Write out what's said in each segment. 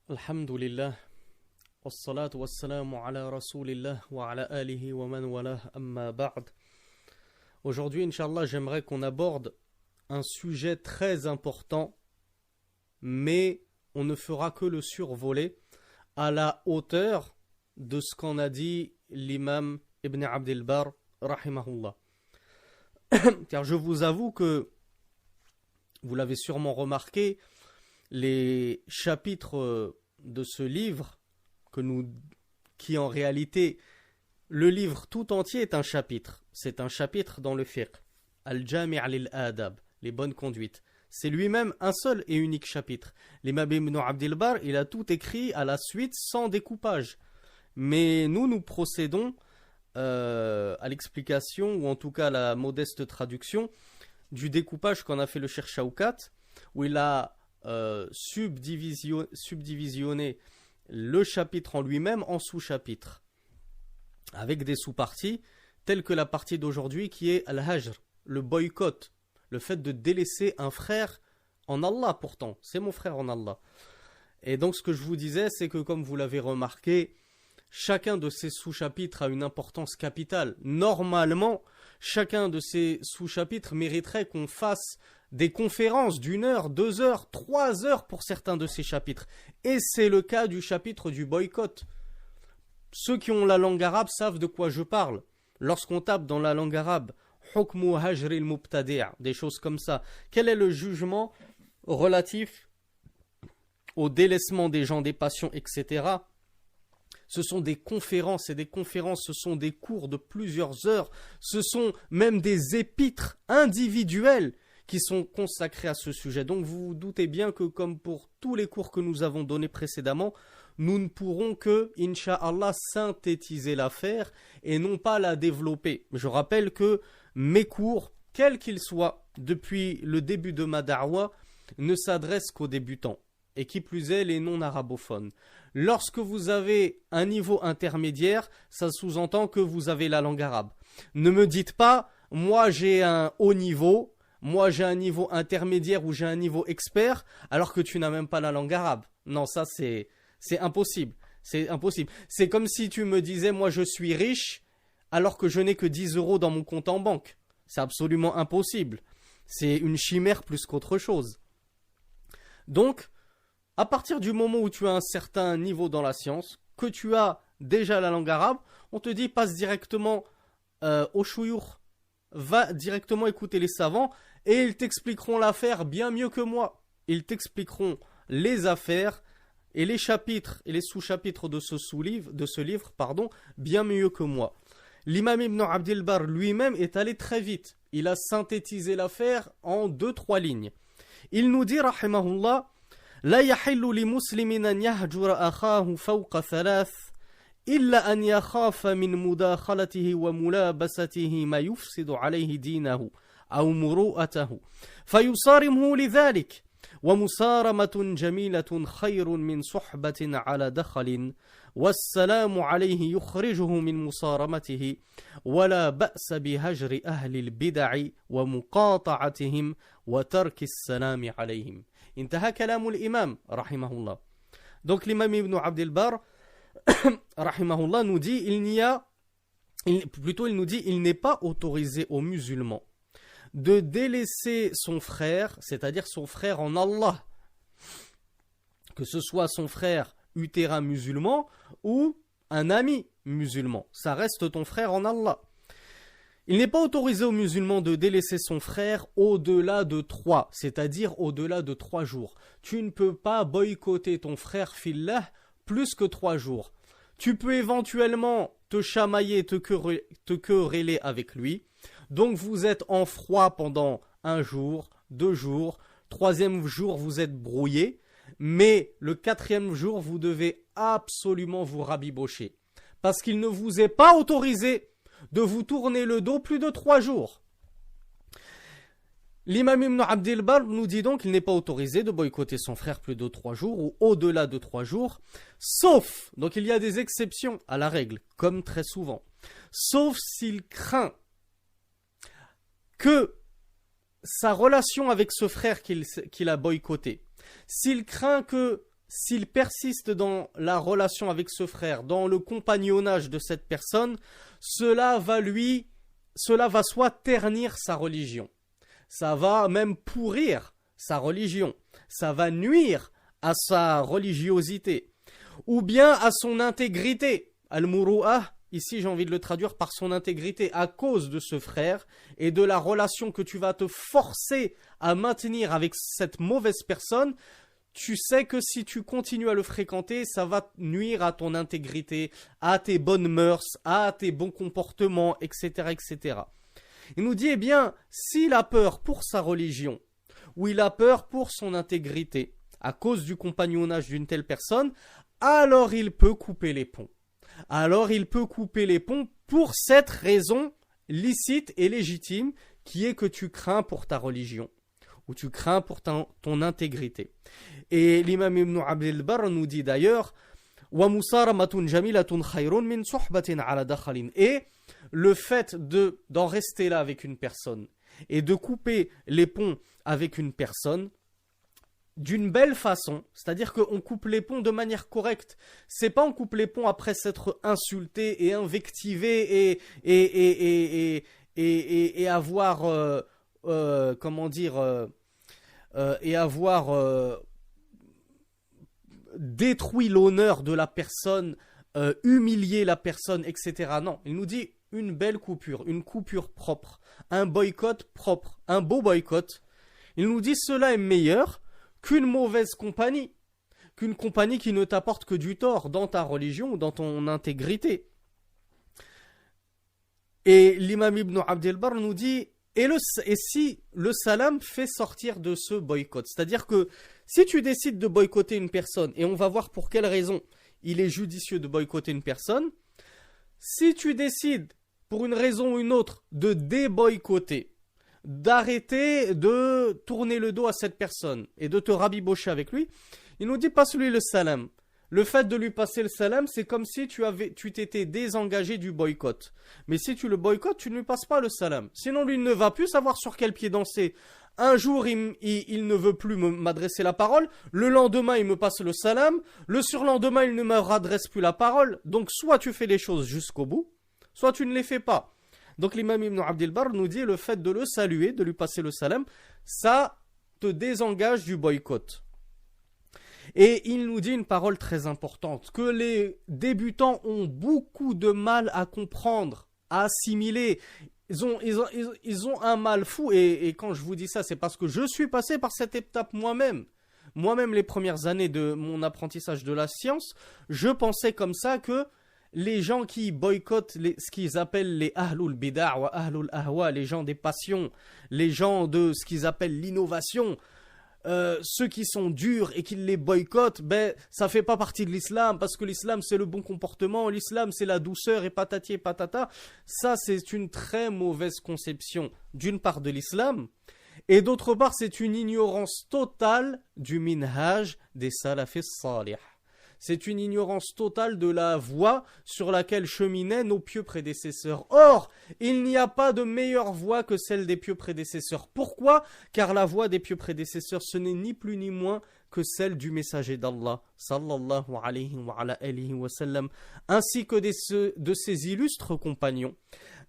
Alhamdulillah, wassalatu wassalamu ala rasulillah wa ala alihi wa man walah amma ba'd. Aujourd'hui, Inch'Allah, j'aimerais qu'on aborde un sujet très important, mais on ne fera que le survoler à la hauteur de ce qu'en a dit l'imam Ibn Abdel Barr, rahimahullah. Car je vous avoue que, vous l'avez sûrement remarqué, les chapitres de ce livre, qui en réalité, le livre tout entier est un chapitre. C'est un chapitre dans le fiqh. Al-Jami' lil-Adab, les bonnes conduites. C'est lui-même un seul et unique chapitre. L'imam Ibn Abdel Barr, il a tout écrit à la suite sans découpage. Mais nous procédons à l'explication, ou en tout cas à la modeste traduction, du découpage qu'en a fait le Cheikh Shawkat, où il a subdivisionné le chapitre en lui-même en sous-chapitres, avec des sous-parties, telles que la partie d'aujourd'hui qui est Al-Hajr, le boycott, le fait de délaisser un frère en Allah pourtant, c'est mon frère en Allah. Et donc ce que je vous disais, c'est que comme vous l'avez remarqué, chacun de ces sous-chapitres a une importance capitale. Normalement, chacun de ces sous-chapitres mériterait qu'on fasse des conférences d'1 heure, 2 heures, 3 heures pour certains de ces chapitres. Et c'est le cas du chapitre du boycott. Ceux qui ont la langue arabe savent de quoi je parle. Lorsqu'on tape dans la langue arabe, hukmu hajril mubtadi', des choses comme ça, quel est le jugement relatif au délaissement des gens, des passions, etc. Ce sont des conférences, et des conférences, ce sont des cours de plusieurs heures, ce sont même des épîtres individuels qui sont consacrés à ce sujet. Donc vous vous doutez bien que comme pour tous les cours que nous avons donnés précédemment, nous ne pourrons que, Inch'Allah, synthétiser l'affaire et non pas la développer. Je rappelle que mes cours, quels qu'ils soient, depuis le début de ma da'wa, ne s'adressent qu'aux débutants, et qui plus est les non-arabophones. Lorsque vous avez un niveau intermédiaire, ça sous-entend que vous avez la langue arabe. Ne me dites pas, moi j'ai un haut niveau, moi j'ai un niveau intermédiaire ou j'ai un niveau expert, alors que tu n'as même pas la langue arabe. Non, ça c'est impossible. C'est impossible. C'est comme si tu me disais, moi je suis riche, alors que je n'ai que 10 euros dans mon compte en banque. C'est absolument impossible. C'est une chimère plus qu'autre chose. Donc, à partir du moment où tu as un certain niveau dans la science, que tu as déjà la langue arabe, on te dit passe directement au chouyour, va directement écouter les savants et ils t'expliqueront l'affaire bien mieux que moi. Ils t'expliqueront les affaires et les chapitres et les sous-chapitres de ce livre, bien mieux que moi. L'imam Ibn Abdel Barr lui-même est allé très vite. Il a synthétisé l'affaire en 2-3 lignes. Il nous dit, rahimahullah, لا يحل لمسلم أن يهجر أخاه فوق 3 إلا أن يخاف من مداخلته وملابسته ما يفسد عليه دينه أو مروءته فيصارمه لذلك ومصارمة جميلة خير من صحبة على دخل والسلام عليه يخرجه من مصارمته ولا بأس بهجر أهل البدع ومقاطعتهم وترك السلام عليهم. انتهى كلام الإمام رحمه الله. Donc l'imam Ibn Abdel Barr rahimahullah nous dit il n'est pas autorisé aux musulmans de délaisser son frère, c'est-à-dire son frère en Allah, que ce soit son frère utérin musulman ou un ami musulman, ça reste ton frère en Allah. Il n'est pas autorisé aux musulmans de délaisser son frère au-delà de 3, c'est-à-dire au-delà de 3 jours. Tu ne peux pas boycotter ton frère fillah plus que 3 jours. Tu peux éventuellement te chamailler, te quereller avec lui. Donc vous êtes en froid pendant 1 jour, 2 jours, 3e jour vous êtes brouillé, mais le 4e jour vous devez absolument vous rabibocher. Parce qu'il ne vous est pas autorisé de vous tourner le dos plus de 3 jours. L'imam Ibn Abdel Barr nous dit donc qu'il n'est pas autorisé de boycotter son frère plus de 3 jours ou au-delà de 3 jours, sauf, donc il y a des exceptions à la règle, comme très souvent, sauf s'il craint que sa relation avec ce frère qu'il a boycotté, s'il craint que s'il persiste dans la relation avec ce frère, dans le compagnonnage de cette personne, cela va soit ternir sa religion, ça va même pourrir sa religion, ça va nuire à sa religiosité, ou bien à son intégrité. Al-Muru'ah, ici j'ai envie de le traduire par son intégrité, à cause de ce frère et de la relation que tu vas te forcer à maintenir avec cette mauvaise personne. Tu sais que si tu continues à le fréquenter, ça va nuire à ton intégrité, à tes bonnes mœurs, à tes bons comportements, etc., etc. Il nous dit, eh bien, s'il a peur pour sa religion, ou il a peur pour son intégrité, à cause du compagnonnage d'une telle personne, alors il peut couper les ponts. Alors il peut couper les ponts pour cette raison licite et légitime, qui est que tu crains pour ta religion, ou tu crains pour ton intégrité. Et l'imam Ibn Abd al-Barr nous dit d'ailleurs et le fait d'en rester là avec une personne et de couper les ponts avec une personne d'une belle façon, c'est-à-dire qu'on coupe les ponts de manière correcte. C'est pas on coupe les ponts après s'être insulté et invectivé et avoir et avoir détruit l'honneur de la personne, humilié la personne, etc. Non, il nous dit une belle coupure, une coupure propre, un boycott propre, un beau boycott. Il nous dit cela est meilleur qu'une mauvaise compagnie, qu'une compagnie qui ne t'apporte que du tort dans ta religion ou dans ton intégrité. Et l'imam Ibn Abd al-Barr nous dit et si le salam fait sortir de ce boycott, c'est-à-dire que si tu décides de boycotter une personne, et on va voir pour quelle raison il est judicieux de boycotter une personne, si tu décides pour une raison ou une autre de déboycotter, d'arrêter de tourner le dos à cette personne et de te rabibocher avec lui, il nous dit passe-lui le salam. Le fait de lui passer le salam, c'est comme si tu t'étais désengagé du boycott. Mais si tu le boycottes, tu ne lui passes pas le salam. Sinon, lui, il ne va plus savoir sur quel pied danser. Un jour, il ne veut plus m'adresser la parole. Le lendemain, il me passe le salam. Le surlendemain, il ne me adresse plus la parole. Donc, soit tu fais les choses jusqu'au bout, soit tu ne les fais pas. Donc, l'imam Ibn Abd al-Barr nous dit le fait de le saluer, de lui passer le salam, ça te désengage du boycott. Et il nous dit une parole très importante, que les débutants ont beaucoup de mal à comprendre, à assimiler. Ils ont un mal fou, et quand je vous dis ça, c'est parce que je suis passé par cette étape moi-même. Moi-même, les premières années de mon apprentissage de la science, je pensais comme ça que les gens qui boycottent ce qu'ils appellent les ahlul bid'a wa ahlul ahwa, les gens des passions, les gens de ce qu'ils appellent l'innovation, ceux qui sont durs et qui les boycottent, ça fait pas partie de l'islam, parce que l'islam c'est le bon comportement, l'islam c'est la douceur et patati et patata. Ça c'est une très mauvaise conception d'une part de l'islam, et d'autre part c'est une ignorance totale du minhaj des salafis salih. C'est une ignorance totale de la voie sur laquelle cheminaient nos pieux prédécesseurs. Or, il n'y a pas de meilleure voie que celle des pieux prédécesseurs. Pourquoi ? Car la voie des pieux prédécesseurs, ce n'est ni plus ni moins que celle du messager d'Allah, sallallahu alayhi wa sallam, ainsi que de ses illustres compagnons,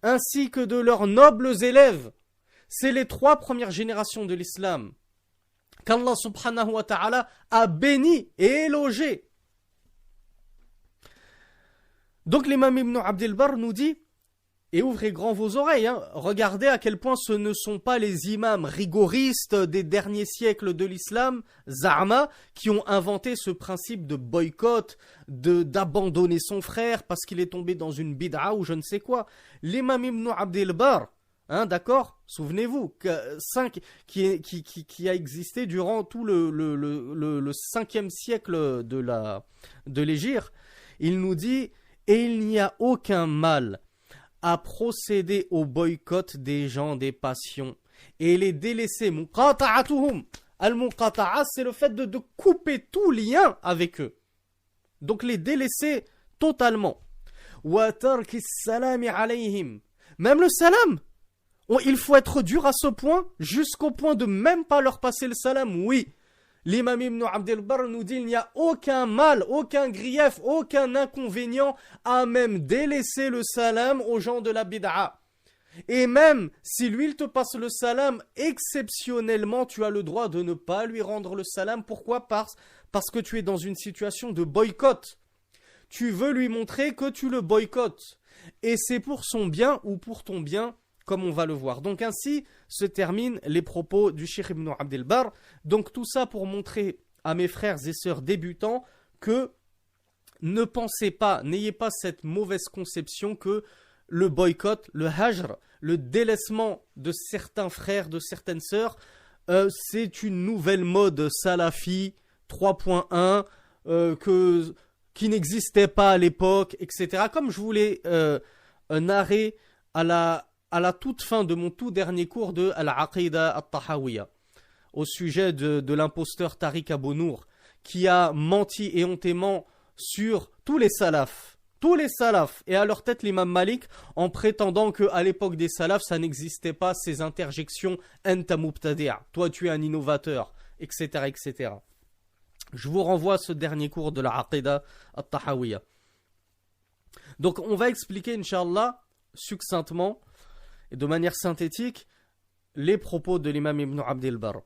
ainsi que de leurs nobles élèves. C'est les 3 premières générations de l'islam qu'Allah subhanahu wa ta'ala a béni et élogé. Donc l'imam Ibn Abd al-Barr nous dit, et ouvrez grand vos oreilles, regardez à quel point ce ne sont pas les imams rigoristes des derniers siècles de l'islam, Za'ama, qui ont inventé ce principe de boycott, d'abandonner son frère parce qu'il est tombé dans une bid'a ou je ne sais quoi. L'imam Ibn Abd al-Barr, d'accord, souvenez-vous, qui a existé durant tout le 5e siècle de l'Hégire, il nous dit... Et il n'y a aucun mal à procéder au boycott des gens des passions et les délaisser. Muqata'atuhum. Al-muqata'a, c'est le fait de couper tout lien avec eux. Donc les délaisser totalement. Wa tarki salami alayhim. Même le salam. Il faut être dur à ce point, jusqu'au point de même pas leur passer le salam. Oui. l'imam Ibn Abd al-Barr nous dit il n'y a aucun mal, aucun grief, aucun inconvénient à même délaisser le salam aux gens de la bid'a. Et même si lui il te passe le salam, exceptionnellement tu as le droit de ne pas lui rendre le salam. Pourquoi ? Parce que tu es dans une situation de boycott. Tu veux lui montrer que tu le boycottes. Et c'est pour son bien ou pour ton bien, comme on va le voir. Donc ainsi se terminent les propos du Cheikh Ibn Abd al-Barr. Donc tout ça pour montrer à mes frères et sœurs débutants que ne pensez pas, n'ayez pas cette mauvaise conception que le boycott, le hajr, le délaissement de certains frères, de certaines sœurs, c'est une nouvelle mode salafi 3.1 qui n'existait pas à l'époque, etc. Comme je vous l'ai narré à la toute fin de mon tout dernier cours de Al-Aqida Al-Tahawiyya, au sujet de l'imposteur Tariq Abou Nour, qui a menti éhontément sur tous les salafs, et à leur tête l'imam Malik, en prétendant qu'à l'époque des salafs, ça n'existait pas, ces interjections « anta mubtadi', toi tu es un innovateur », etc., etc. Je vous renvoie à ce dernier cours de la Aqida Al-Tahawiyya. Donc on va expliquer, Inch'Allah, succinctement et de manière synthétique, les propos de l'imam Ibn Abd al-Barr.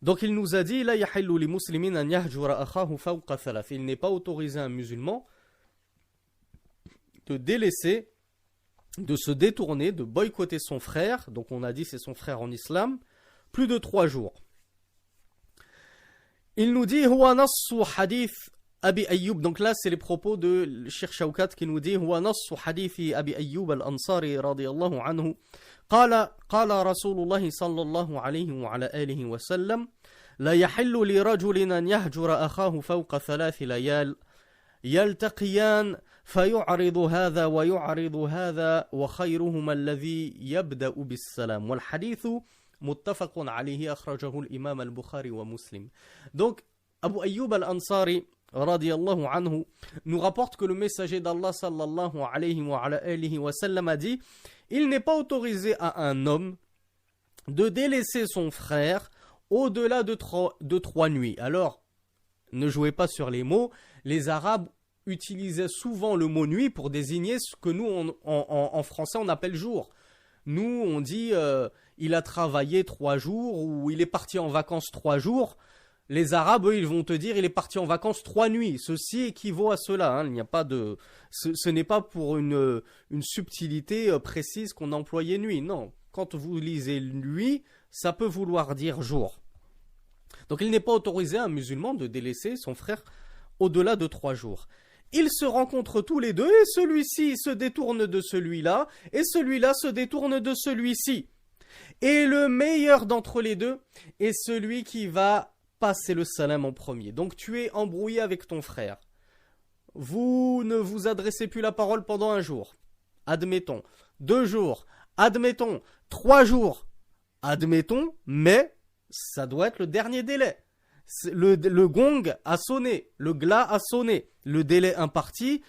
Donc il nous a dit « La yahillu li muslimin an yahjura akhahu fawqa thalath » Il n'est pas autorisé à un musulman de délaisser, de se détourner, de boycotter son frère, donc on a dit c'est son frère en islam, plus de 3 jours. Il nous dit huwa nassu hadith Abi Ayyub, donc là c'est les propos de Cheikh Shawkat qui nous dit huwa nassu hadith Abi Ayyub al-Ansari radiyallahu anhu قال رسول الله صلى الله عليه وعلى آله وسلم لا يحل لرجل أن يهجر أخاه فوق 3 ليال يلتقيان فيعرض هذا ويعرض هذا وخيرهما الذي يبدأ بالسلام والحديث متفق عليه أخرجه الإمام البخاري ومسلم. Donc Abu Ayyub al-Ansari radiyallahu anhu nous rapporte que le messager d'Allah sallallahu alayhi wa sallam a dit il n'est pas autorisé à un homme de délaisser son frère au-delà de 3 nuits. Alors, ne jouez pas sur les mots, les Arabes utilisaient souvent le mot nuit pour désigner ce que nous, en français, on appelle jour. Nous, on dit il a travaillé 3 jours ou il est parti en vacances 3 jours. Les Arabes, eux, ils vont te dire il est parti en vacances 3 nuits. Ceci équivaut à cela. Hein. Il n'y a pas de, ce n'est pas pour une subtilité précise qu'on employait nuit. Non, quand vous lisez nuit, ça peut vouloir dire jour. Donc il n'est pas autorisé à un musulman de délaisser son frère au-delà de 3 jours. Ils se rencontrent tous les deux et celui-ci se détourne de celui-là et celui-là se détourne de celui-ci. Et le meilleur d'entre les deux est celui qui va passer le salam en premier. Donc tu es embrouillé avec ton frère. Vous ne vous adressez plus la parole pendant 1 jour. Admettons. 2 jours. Admettons. 3 jours. Admettons, mais ça doit être le dernier délai. Le gong a sonné, le glas a sonné, le délai imparti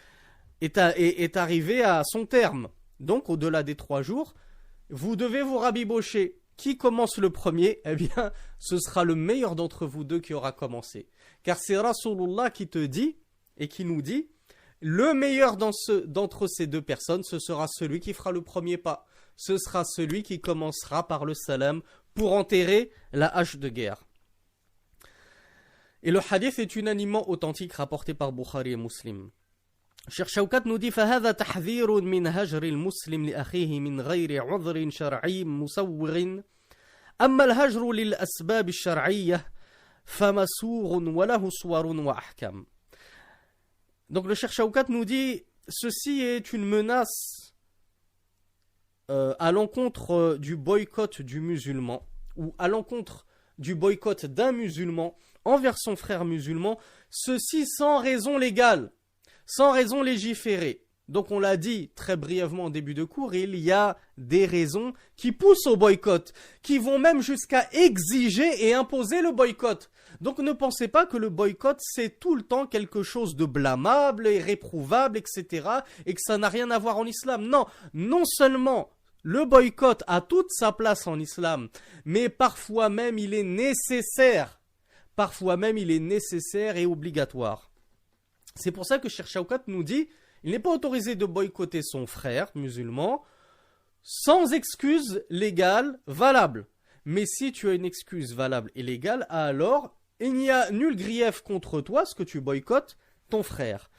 est arrivé à son terme. Donc au-delà des 3 jours, vous devez vous rabibocher. Qui commence le premier? Eh bien, ce sera le meilleur d'entre vous deux qui aura commencé. Car c'est Rasulullah qui te dit et qui nous dit, le meilleur d'entre ces 2 personnes, ce sera celui qui fera le premier pas. Ce sera celui qui commencera par le salam pour enterrer la hache de guerre. Et le hadith est unanimement authentique rapporté par Bukhari et Muslim. Cheikh Shawkat nous dit فهذا تحذير من هجر المسلم لأخيه من غير عذر شرعي مسوغ أما الهجر للأسباب الشرعية فمسوغ وله صور وأحكام. Donc le Cheikh Shawkat nous dit ceci est une menace à l'encontre du boycott du musulman ou à l'encontre du boycott d'un musulman envers son frère musulman, ceci sans raison légale, sans raison légiférée. Donc on l'a dit très brièvement en début de cours, il y a des raisons qui poussent au boycott, qui vont même jusqu'à exiger et imposer le boycott. Donc ne pensez pas que le boycott c'est tout le temps quelque chose de blâmable et réprouvable, etc. et que ça n'a rien à voir en islam. Non, non seulement le boycott a toute sa place en islam, mais parfois même il est nécessaire. parfois même il est nécessaire et obligatoire. C'est pour ça que Cheikh Shawkat nous dit, il n'est pas autorisé de boycotter son frère musulman sans excuse légale valable. Mais si tu as une excuse valable et légale, alors il n'y a nul grief contre toi, ce que tu boycottes ton frère.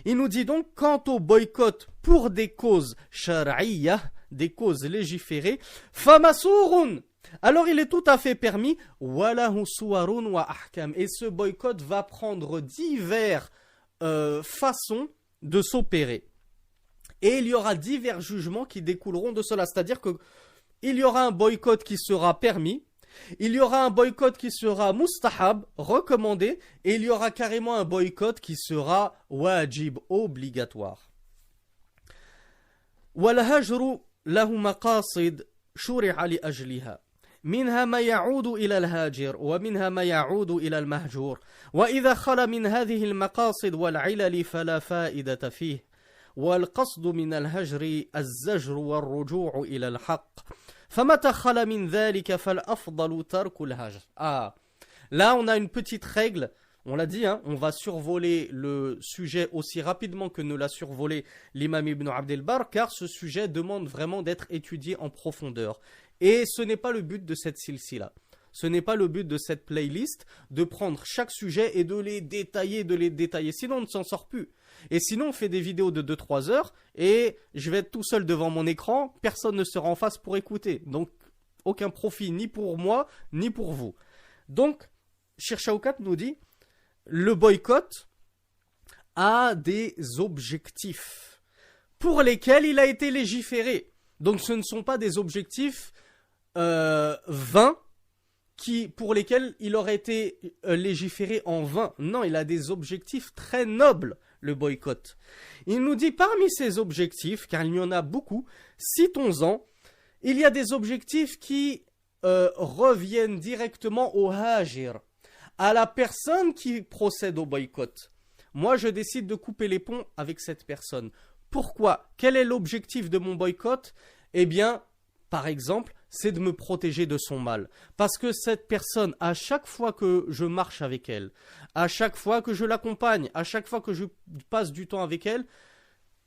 Il nous dit donc, quant au boycott pour des causes shar'iyya, des causes légiférées, famasourun, alors il est tout à fait permis, walahu suwarun wa ahkam, et ce boycott va prendre divers façons de s'opérer. Et il y aura divers jugements qui découleront de cela, c'est-à-dire que il y aura un boycott qui sera permis, il y aura un boycott qui sera mustahab, recommandé, et il y aura carrément un boycott qui sera wajib, obligatoire. والهجر له مقاصد شرع لأجلها منها ما يعود إلى الهاجر ومنها ما يعود إلى المهجور وإذا خلا من هذه المقاصد والعلل فلا فائدة فيه والقصد من الهجر الزجر والرجوع إلى الحق فمتى خلا من ذلك فالأفضل ترك الهجر. Là on a une petite règle. On l'a dit, hein, on va survoler le sujet aussi rapidement que ne l'a survolé l'imam Ibn Abd al-Barr, car ce sujet demande vraiment d'être étudié en profondeur. Et ce n'est pas le but de cette silsila. Ce n'est pas le but de cette playlist de prendre chaque sujet et de les détailler. Sinon, on ne s'en sort plus. Et sinon, on fait des vidéos de 2-3 heures et je vais être tout seul devant mon écran. Personne ne sera en face pour écouter. Donc, aucun profit ni pour moi, ni pour vous. Donc, Cheikh Shawkat nous dit, le boycott a des objectifs pour lesquels il a été légiféré. Donc ce ne sont pas des objectifs vains pour lesquels il aurait été légiféré en vain. Non, il a des objectifs très nobles, le boycott. Il nous dit parmi ces objectifs, car il y en a beaucoup, citons-en, il y a des objectifs qui reviennent directement au hajir, à la personne qui procède au boycott. Moi, je décide de couper les ponts avec cette personne. Pourquoi? Quel est l'objectif de mon boycott? Eh bien, par exemple, c'est de me protéger de son mal. Parce que cette personne, à chaque fois que je marche avec elle, à chaque fois que je l'accompagne, à chaque fois que je passe du temps avec elle,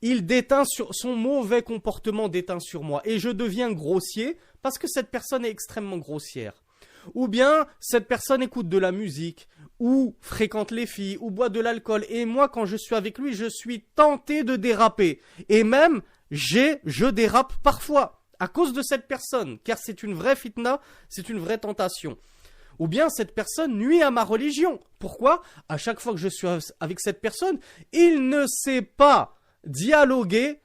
il déteint sur son mauvais comportement déteint sur moi. Et je deviens grossier parce que cette personne est extrêmement grossière. Ou bien cette personne écoute de la musique, ou fréquente les filles, ou boit de l'alcool. Et moi, quand je suis avec lui, je suis tenté de déraper. Et même, je dérape parfois à cause de cette personne, car c'est une vraie fitna, c'est une vraie tentation. Ou bien cette personne nuit à ma religion. Pourquoi? À chaque fois que je suis avec cette personne, il ne sait pas dialoguer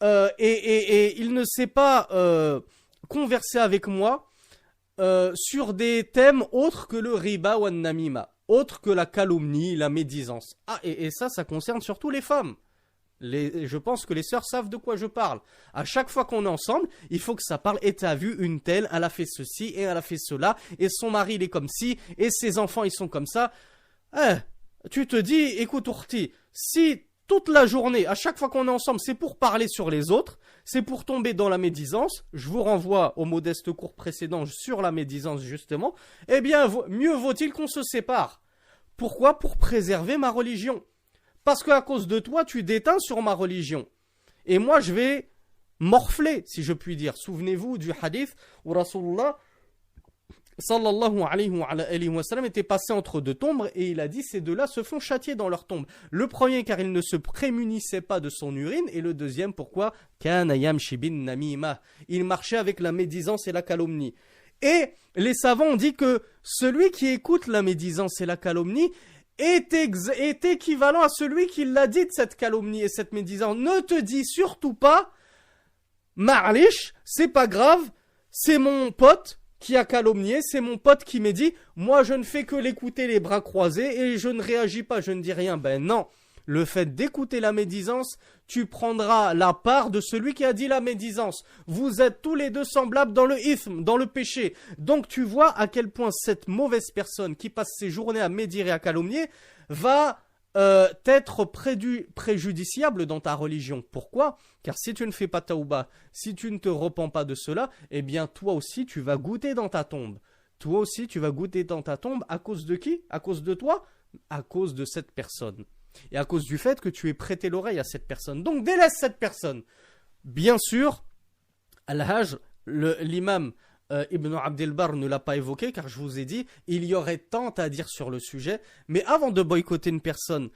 et il ne sait pas converser avec moi sur des thèmes autres que le riba ou an-namima, autres que la calomnie, la médisance. Et ça concerne surtout les femmes. Je pense que les sœurs savent de quoi je parle. À chaque fois qu'on est ensemble, il faut que ça parle. Et t'as vu une telle, elle a fait ceci et elle a fait cela. Et son mari, il est comme ci. Et ses enfants, ils sont comme ça. Tu te dis, écoute Ourti, si toute la journée, à chaque fois qu'on est ensemble, c'est pour parler sur les autres, c'est pour tomber dans la médisance, je vous renvoie au modeste cours précédent sur la médisance justement, eh bien mieux vaut-il qu'on se sépare. Pourquoi? Pour préserver ma religion. Parce qu'à cause de toi, tu déteins sur ma religion. Et moi, je vais morfler, si je puis dire. Souvenez-vous du hadith où Rasulullah sallallahu alayhi wa sallam était passé entre deux tombes et il a dit ces deux-là se font châtier dans leur tombe. Le premier car il ne se prémunissait pas de son urine et le deuxième pourquoi? Kana yamshi bin namima. Il marchait avec la médisance et la calomnie. Et les savants ont dit que celui qui écoute la médisance et la calomnie est équivalent à celui qui l'a dit de cette calomnie et cette médisance. Ne te dis surtout pas ma'alish, c'est pas grave, c'est mon pote qui a calomnié, c'est mon pote qui m'a dit, moi je ne fais que l'écouter les bras croisés et je ne réagis pas, je ne dis rien. Ben non, le fait d'écouter la médisance, tu prendras la part de celui qui a dit la médisance. Vous êtes tous les deux semblables dans le ithm, dans le péché. Donc tu vois à quel point cette mauvaise personne qui passe ses journées à médire et à calomnier va être préjudiciable dans ta religion. Pourquoi? Car si tu ne fais pas taouba, si tu ne te repens pas de cela, eh bien toi aussi tu vas goûter dans ta tombe. toi aussi tu vas goûter dans ta tombe à cause de qui? À cause de toi? À cause de cette personne. Et à cause du fait que tu aies prêté l'oreille à cette personne. Donc délaisse cette personne. Bien sûr, Al-Hajr, l'imam Ibn Abd al-Barr ne l'a pas évoqué car je vous ai dit, il y aurait tant à dire sur le sujet. Mais avant de boycotter une personne,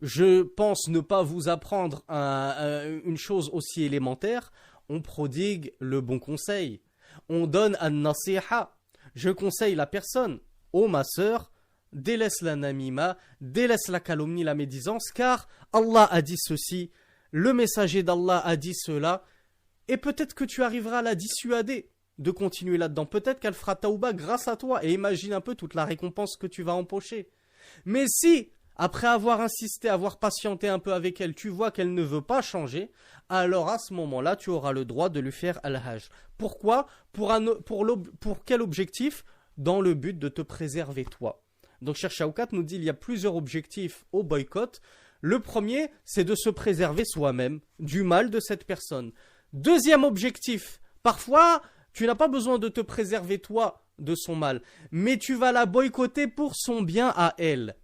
je pense ne pas vous apprendre une chose aussi élémentaire. On prodigue le bon conseil. On donne un nasiha. Je conseille la personne. Oh ma sœur, délaisse la namima, délaisse la calomnie, la médisance, car Allah a dit ceci, le messager d'Allah a dit cela, et peut-être que tu arriveras à la dissuader de continuer là-dedans. Peut-être qu'elle fera taouba grâce à toi, et imagine un peu toute la récompense que tu vas empocher. Mais si, après avoir insisté, avoir patienté un peu avec elle, tu vois qu'elle ne veut pas changer, alors à ce moment-là, tu auras le droit de lui faire al-hajr. Pourquoi? Pour quel objectif? Dans le but de te préserver toi. Donc Cheikh Shawkat nous dit il y a plusieurs objectifs au boycott. Le premier, c'est de se préserver soi-même du mal de cette personne. Deuxième objectif, parfois, tu n'as pas besoin de te préserver toi de son mal, mais tu vas la boycotter pour son bien à elle.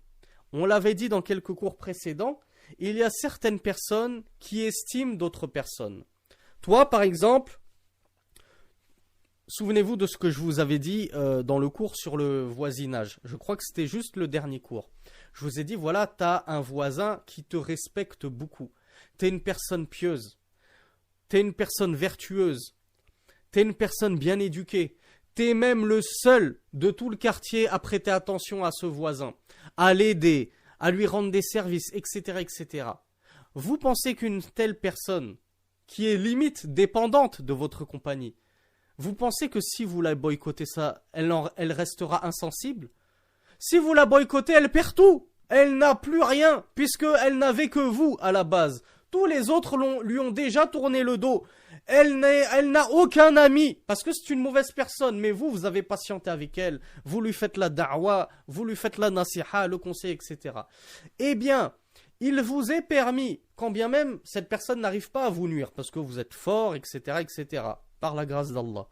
On l'avait dit dans quelques cours précédents, il y a certaines personnes qui estiment d'autres personnes. Toi, par exemple, souvenez-vous de ce que je vous avais dit dans le cours sur le voisinage. Je crois que c'était juste le dernier cours. Je vous ai dit, voilà, tu as un voisin qui te respecte beaucoup. Tu es une personne pieuse. Tu es une personne vertueuse. Tu es une personne bien éduquée. Tu es même le seul de tout le quartier à prêter attention à ce voisin, à l'aider, à lui rendre des services, etc., etc. Vous pensez qu'une telle personne, qui est limite dépendante de votre compagnie, vous pensez que si vous la boycottez ça, elle restera insensible? Si vous la boycottez, elle perd tout. Elle n'a plus rien, puisqu'elle n'avait que vous à la base. Tous les autres lui ont déjà tourné le dos. Elle n'a aucun ami, parce que c'est une mauvaise personne. Mais vous avez patienté avec elle. Vous lui faites la da'wa, vous lui faites la nasiha, le conseil, etc. Eh bien, il vous est permis, quand bien même cette personne n'arrive pas à vous nuire, parce que vous êtes fort, etc., etc., par la grâce d'Allah.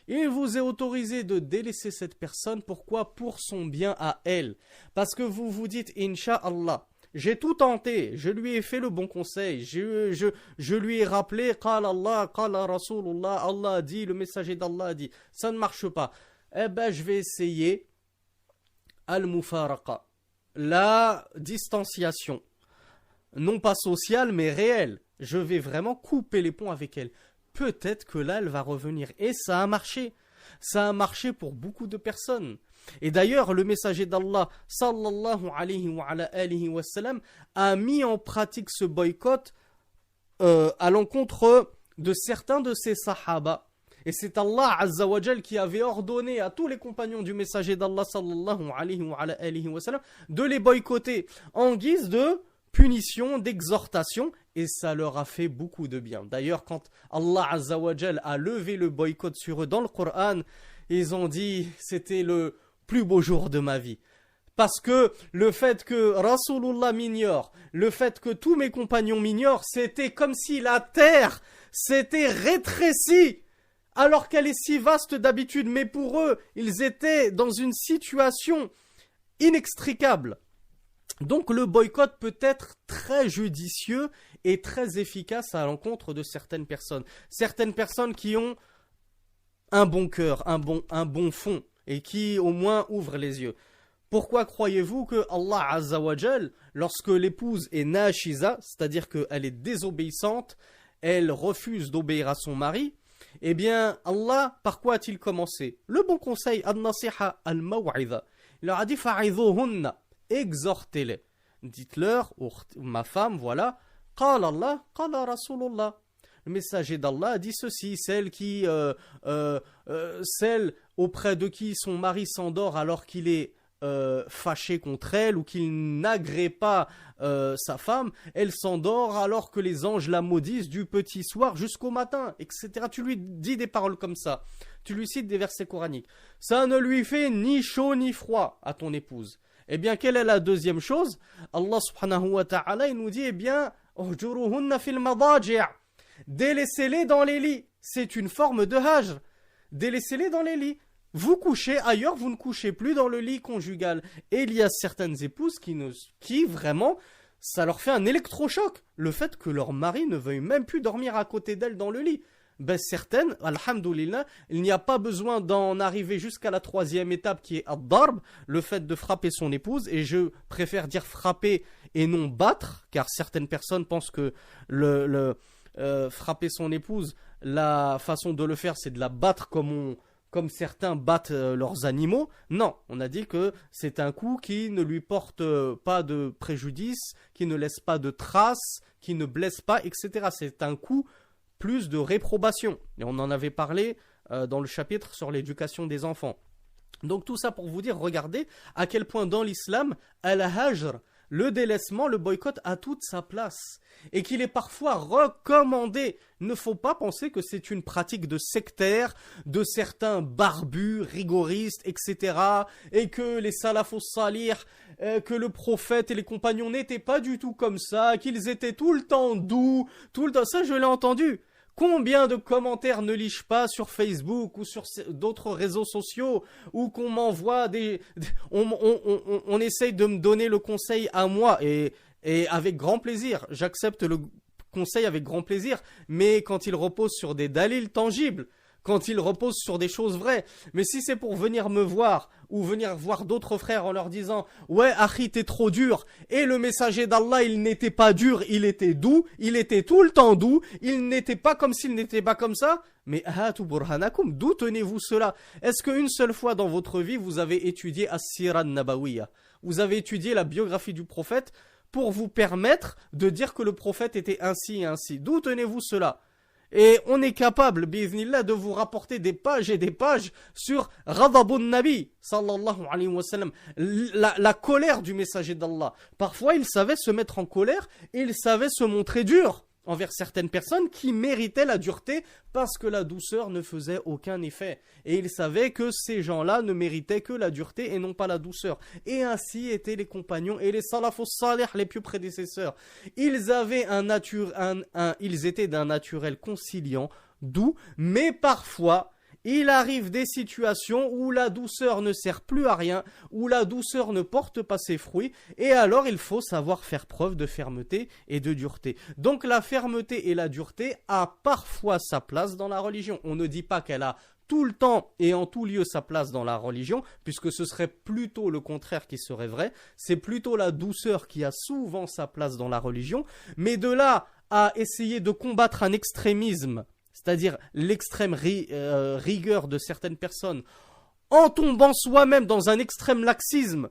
Il vous est autorisé de délaisser cette personne. Pourquoi? Pour son bien à elle. Parce que vous vous dites, Inch'Allah, j'ai tout tenté, je lui ai fait le bon conseil, je lui ai rappelé, Qala Allah, Qala Rasulullah, Allah a dit, le messager d'Allah a dit, ça ne marche pas. Eh ben, je vais essayer al-mufaraqa, la distanciation. Non pas sociale, mais réelle. Je vais vraiment couper les ponts avec elle. Peut-être que là, elle va revenir. Et ça a marché. Ça a marché pour beaucoup de personnes. Et d'ailleurs, le messager d'Allah, sallallahu alayhi wa sallam, a mis en pratique ce boycott à l'encontre de certains de ses sahaba. Et c'est Allah Azza wa Jal qui avait ordonné à tous les compagnons du messager d'Allah, sallallahu alayhi wa sallam, de les boycotter en guise de punition, d'exhortation, et ça leur a fait beaucoup de bien. D'ailleurs, quand Allah Azza wa Jal a levé le boycott sur eux dans le Coran, ils ont dit c'était le plus beau jour de ma vie. Parce que le fait que Rasulullah m'ignore, le fait que tous mes compagnons m'ignorent, c'était comme si la terre s'était rétrécie, alors qu'elle est si vaste d'habitude. Mais pour eux, ils étaient dans une situation inextricable. Donc le boycott peut être très judicieux et très efficace à l'encontre de certaines personnes. Certaines personnes qui ont un bon cœur, un bon fond, et qui au moins ouvrent les yeux. Pourquoi croyez-vous que Allah Azza wa Jal, lorsque l'épouse est nashiza, c'est-à-dire qu'elle est désobéissante, elle refuse d'obéir à son mari, eh bien Allah, par quoi a-t-il commencé? Le bon conseil, al-nasiha al-maw'idha. Il leur a dit fa'idhuhunna, exhortez-les. Dites-leur, ma femme, voilà, qala Allah, qala Rasulullah. Le messager d'Allah a dit ceci, celle auprès de qui son mari s'endort alors qu'il est fâché contre elle ou qu'il n'agrée pas sa femme, elle s'endort alors que les anges la maudissent du petit soir jusqu'au matin, etc. Tu lui dis des paroles comme ça, tu lui cites des versets coraniques. Ça ne lui fait ni chaud ni froid à ton épouse. Eh bien, quelle est la deuxième chose? Allah subhanahu wa ta'ala, il nous dit, eh bien, uhjuruhunna fil madaji'. Délaissez-les dans les lits. C'est une forme de hajr. Délaissez-les dans les lits. Vous couchez ailleurs, vous ne couchez plus dans le lit conjugal. Et il y a certaines épouses qui vraiment, ça leur fait un électrochoc. Le fait que leur mari ne veuille même plus dormir à côté d'elles dans le lit. Ben certaines, alhamdoulilah, il n'y a pas besoin d'en arriver jusqu'à la troisième étape qui est ad-darb, le fait de frapper son épouse. Et je préfère dire frapper et non battre, car certaines personnes pensent que frapper son épouse, la façon de le faire, c'est de la battre comme certains battent leurs animaux. Non, on a dit que c'est un coup qui ne lui porte pas de préjudice, qui ne laisse pas de traces, qui ne blesse pas, etc. C'est un coup plus de réprobation. Et on en avait parlé dans le chapitre sur l'éducation des enfants. Donc tout ça pour vous dire, regardez à quel point dans l'islam, al-hajr, le délaissement, le boycott a toute sa place. Et qu'il est parfois recommandé. Il ne faut pas penser que c'est une pratique de sectaires, de certains barbus, rigoristes, etc. Et que les salafos salih, que le prophète et les compagnons n'étaient pas du tout comme ça, qu'ils étaient tout le temps doux, tout le temps. Ça, je l'ai entendu. Combien de commentaires ne lis-je pas sur Facebook ou sur d'autres réseaux sociaux où qu'on m'envoie on essaye de me donner le conseil à moi et avec grand plaisir. J'accepte le conseil avec grand plaisir, mais quand il repose sur des dalils tangibles, quand il repose sur des choses vraies. Mais si c'est pour venir me voir ou venir voir d'autres frères en leur disant « Ouais, Akhi, t'es trop dur » et le messager d'Allah, il n'était pas dur, il était doux, il était tout le temps doux, il n'était pas comme s'il n'était pas comme ça. Mais hatu burhanakum, d'où tenez-vous cela? Est-ce qu'une seule fois dans votre vie, vous avez étudié As-Sira Nabawiyya? Vous avez étudié la biographie du prophète pour vous permettre de dire que le prophète était ainsi et ainsi? D'où tenez-vous cela? Et on est capable, bi'idhnillah, de vous rapporter des pages et des pages sur Ghadabun Nabi, sallallahu alayhi wa sallam, la colère du messager d'Allah. Parfois, il savait se mettre en colère et il savait se montrer dur envers certaines personnes qui méritaient la dureté parce que la douceur ne faisait aucun effet. Et il savait que ces gens-là ne méritaient que la dureté et non pas la douceur. Et ainsi étaient les compagnons et les salafos salih, les pieux prédécesseurs. Ils avaient ils étaient d'un naturel conciliant, doux, mais parfois il arrive des situations où la douceur ne sert plus à rien, où la douceur ne porte pas ses fruits, et alors il faut savoir faire preuve de fermeté et de dureté. Donc la fermeté et la dureté a parfois sa place dans la religion. On ne dit pas qu'elle a tout le temps et en tout lieu sa place dans la religion, puisque ce serait plutôt le contraire qui serait vrai. C'est plutôt la douceur qui a souvent sa place dans la religion, mais de là à essayer de combattre un extrémisme, c'est-à-dire l'extrême rigueur de certaines personnes, en tombant soi-même dans un extrême laxisme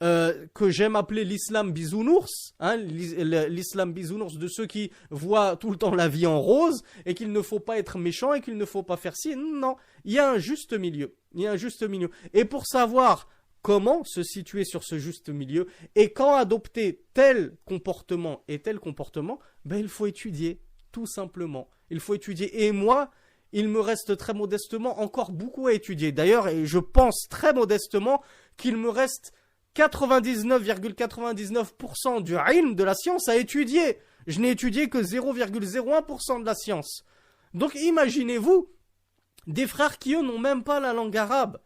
que j'aime appeler l'islam bisounours, hein, l'islam bisounours de ceux qui voient tout le temps la vie en rose et qu'il ne faut pas être méchant et qu'il ne faut pas faire ci. Non, il y a un juste milieu. Il y a un juste milieu. Et pour savoir comment se situer sur ce juste milieu et quand adopter tel comportement et tel comportement, ben, il faut étudier, tout simplement. Il faut étudier. Et moi, il me reste très modestement encore beaucoup à étudier. D'ailleurs, et je pense très modestement qu'il me reste 99,99% du ilm de la science à étudier. Je n'ai étudié que 0,01% de la science. Donc imaginez-vous des frères qui eux n'ont même pas la langue arabe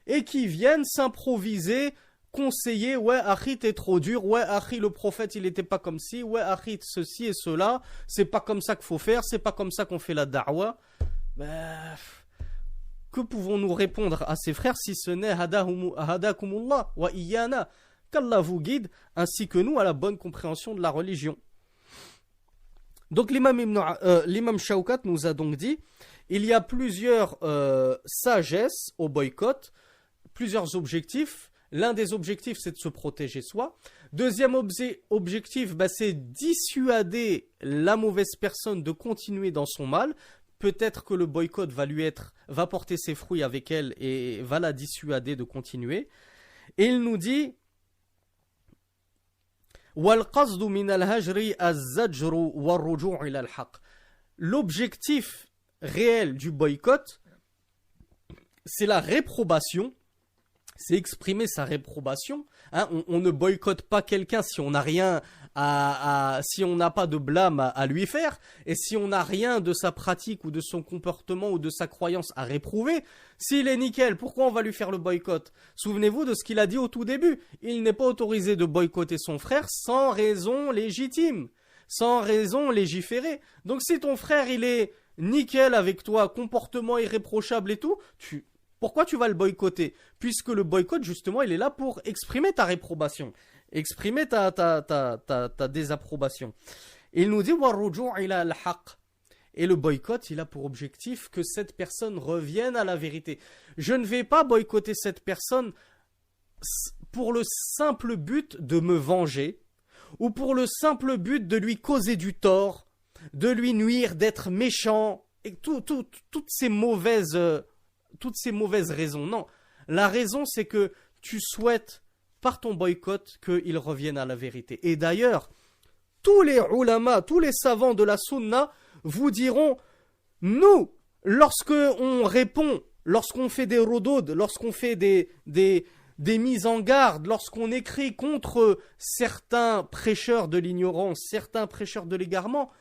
et qui viennent s'improviser, conseiller, ouais, Akhi, t'es trop dur, ouais, Akhi, le prophète, il était pas comme ci, ouais, Akhi, ceci et cela, c'est pas comme ça qu'il faut faire, c'est pas comme ça qu'on fait la da'wa. Que pouvons-nous répondre à ces frères si ce n'est hadakumullah wa iyana, qu'Allah vous guide, ainsi que nous, à la bonne compréhension de la religion. Donc l'imam Shawkat nous a donc dit, il y a plusieurs sagesses au boycott, plusieurs objectifs. L'un des objectifs, c'est de se protéger soi. Deuxième objectif, c'est dissuader la mauvaise personne de continuer dans son mal. Peut-être que le boycott va porter ses fruits avec elle et va la dissuader de continuer. Et il nous dit l'objectif réel du boycott, c'est la réprobation. C'est exprimer sa réprobation. Hein, on ne boycotte pas quelqu'un si on n'a rien si on n'a pas de blâme à lui faire, et si on n'a rien de sa pratique ou de son comportement ou de sa croyance à réprouver, s'il est nickel, pourquoi on va lui faire le boycott? Souvenez-vous de ce qu'il a dit au tout début. Il n'est pas autorisé de boycotter son frère sans raison légitime, sans raison légiférée. Donc si ton frère il est nickel avec toi, comportement irréprochable et tout, pourquoi tu vas le boycotter? Puisque le boycott, justement, il est là pour exprimer ta réprobation, exprimer ta désapprobation. Il nous dit وَالرُّجُوعِ إِلَى الْحَقِّ. Et le boycott, il a pour objectif que cette personne revienne à la vérité. Je ne vais pas boycotter cette personne pour le simple but de me venger, ou pour le simple but de lui causer du tort, de lui nuire, d'être méchant, et toutes ces mauvaises raisons. Non, la raison c'est que tu souhaites par ton boycott qu'il revienne à la vérité. Et d'ailleurs, tous les ulama, tous les savants de la sunna vous diront, nous, lorsque on répond, lorsqu'on fait des rodod, lorsqu'on fait des mises en garde, lorsqu'on écrit contre certains prêcheurs de l'ignorance, certains prêcheurs de l'égarement,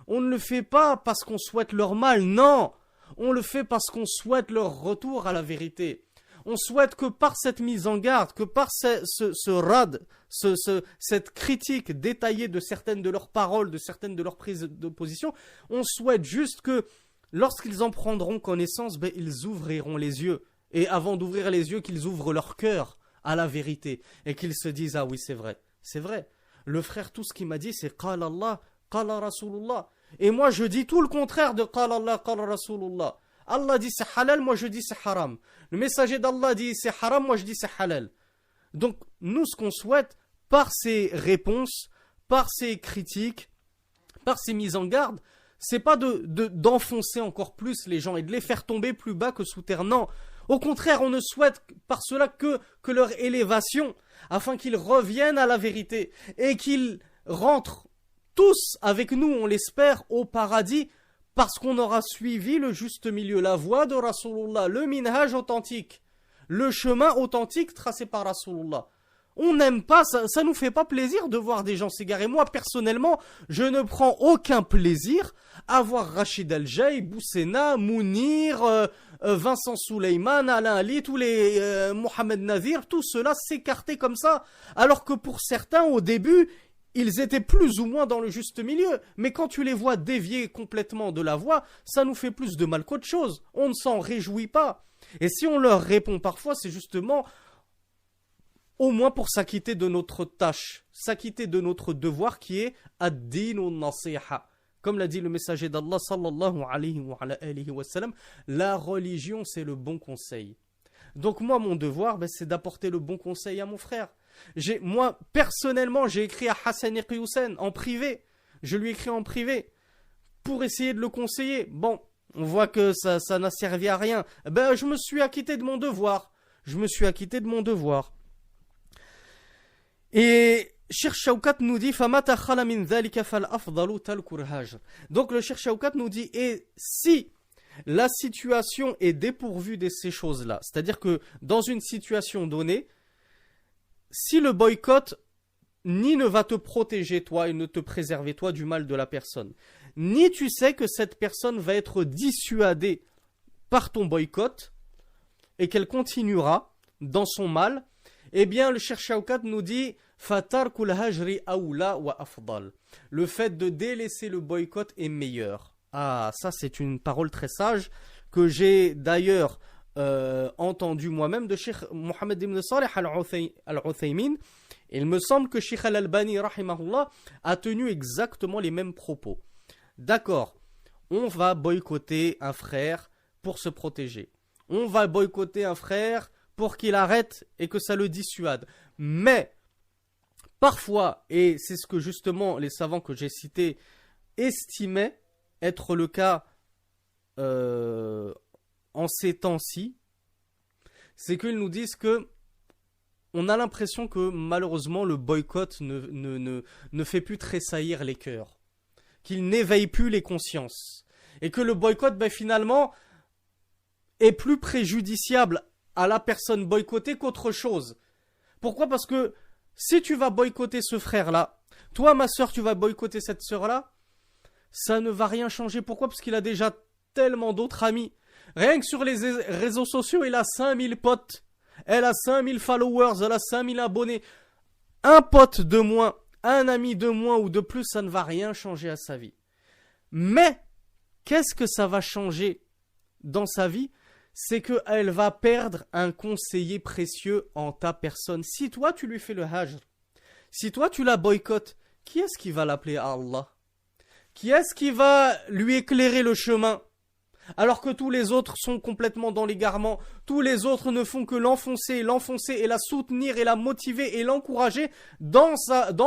on ne le fait pas parce qu'on souhaite leur mal, non, on le fait parce qu'on souhaite leur retour à la vérité. On souhaite que par cette mise en garde, que par ce rad, cette critique détaillée de certaines de leurs paroles, de certaines de leurs prises de position, on souhaite juste que lorsqu'ils en prendront connaissance, ils ouvriront les yeux. Et avant d'ouvrir les yeux, qu'ils ouvrent leur cœur à la vérité. Et qu'ils se disent, ah oui, c'est vrai, c'est vrai. Le frère, tout ce qu'il m'a dit, c'est Qala Allah, Qala Rasulullah. Et moi, je dis tout le contraire de Qala Allah, Qala Rasulullah. Allah dit c'est halal, moi je dis c'est haram. Le messager d'Allah dit c'est haram, moi je dis c'est halal. Donc, nous, ce qu'on souhaite, par ces réponses, par ces critiques, par ces mises en garde, c'est pas d'enfoncer encore plus les gens et de les faire tomber plus bas que sous terre. Non. Au contraire, on ne souhaite par cela que leur élévation, afin qu'ils reviennent à la vérité et qu'ils rentrent tous avec nous, on l'espère, au paradis, parce qu'on aura suivi le juste milieu, la voie de Rasulullah, le minhaj authentique, le chemin authentique tracé par Rasulullah. On n'aime pas, ça nous fait pas plaisir de voir des gens s'égarer. Moi, personnellement, je ne prends aucun plaisir à voir Rachid Al-Jay, Boussena, Mounir, Vincent Souleyman, Alain Ali, tous les Mohamed Nazir, tout cela s'écarter comme ça. Alors que pour certains, au début, ils étaient plus ou moins dans le juste milieu. Mais quand tu les vois dévier complètement de la voie, ça nous fait plus de mal qu'autre chose. On ne s'en réjouit pas. Et si on leur répond parfois, c'est justement au moins pour s'acquitter de notre tâche, s'acquitter de notre devoir qui est ad-dinu nasiha. Comme l'a dit le messager d'Allah sallallahu alayhi wa sallam, la religion c'est le bon conseil. Donc moi mon devoir c'est d'apporter le bon conseil à mon frère. Moi personnellement j'ai écrit à Hassan Iqiyoussen en privé, je lui ai écrit en privé pour essayer de le conseiller. Bon, on voit que ça n'a servi à rien. Je me suis acquitté de mon devoir. Et Cheikh Shawkat nous dit donc le Cheikh Shawkat nous dit, et si la situation est dépourvue de ces choses-là, c'est-à-dire que dans une situation donnée, si le boycott ni ne va te protéger toi et ne te préserver toi du mal de la personne, ni tu sais que cette personne va être dissuadée par ton boycott et qu'elle continuera dans son mal, eh bien le Cheikh Shawkat nous dit fatarkul hajri awla wa afdal. Le fait de délaisser le boycott est meilleur. Ah, ça c'est une parole très sage que j'ai d'ailleurs entendu moi-même de Cheikh Mohammed ibn Salih al-Uthaymin. Il me semble que Cheikh al-Albani rahimahullah a tenu exactement les mêmes propos. D'accord, on va boycotter un frère pour se protéger. On va boycotter un frère pour qu'il arrête et que ça le dissuade. Mais parfois, et c'est ce que justement les savants que j'ai cités estimaient être le cas en ces temps-ci, c'est qu'ils nous disent que on a l'impression que malheureusement le boycott ne fait plus tressaillir les cœurs, qu'il n'éveille plus les consciences, et que le boycott finalement est plus préjudiciable à la personne boycottée qu'autre chose. Pourquoi ? Parce que si tu vas boycotter ce frère-là, Toi, ma sœur, tu vas boycotter cette sœur-là, ça ne va rien changer. Pourquoi? Parce qu'il a déjà tellement d'autres amis. Rien que sur les réseaux sociaux, il a 5000 potes. Elle a 5000 followers, elle a 5000 abonnés. Un pote de moins, un ami de moins ou de plus, ça ne va rien changer à sa vie. Mais, qu'est-ce que ça va changer dans sa vie? C'est qu'elle va perdre un conseiller précieux en ta personne. Si toi, tu lui fais le hajr, si toi, tu la boycottes, qui est-ce qui va l'appeler à Allah? Qui est-ce qui va lui éclairer le chemin? Alors que tous les autres sont complètement dans l'égarement, tous les autres ne font que l'enfoncer et la soutenir et la motiver et l'encourager dans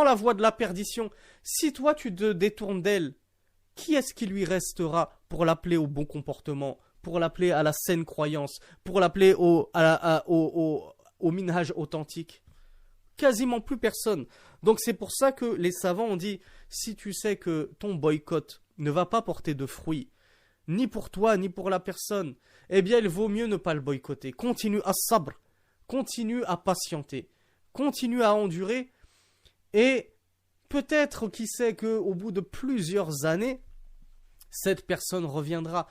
la voie de la perdition. Si toi tu te détournes d'elle, qui est-ce qui lui restera pour l'appeler au bon comportement, pour l'appeler à la saine croyance, pour l'appeler au minhaj authentique? Quasiment plus personne. Donc c'est pour ça que les savants ont dit, si tu sais que ton boycott ne va pas porter de fruits, ni pour toi, ni pour la personne, eh bien, il vaut mieux ne pas le boycotter. Continue à sabr, continue à patienter, continue à endurer, et peut-être, qui sait, qu'au bout de plusieurs années, cette personne reviendra.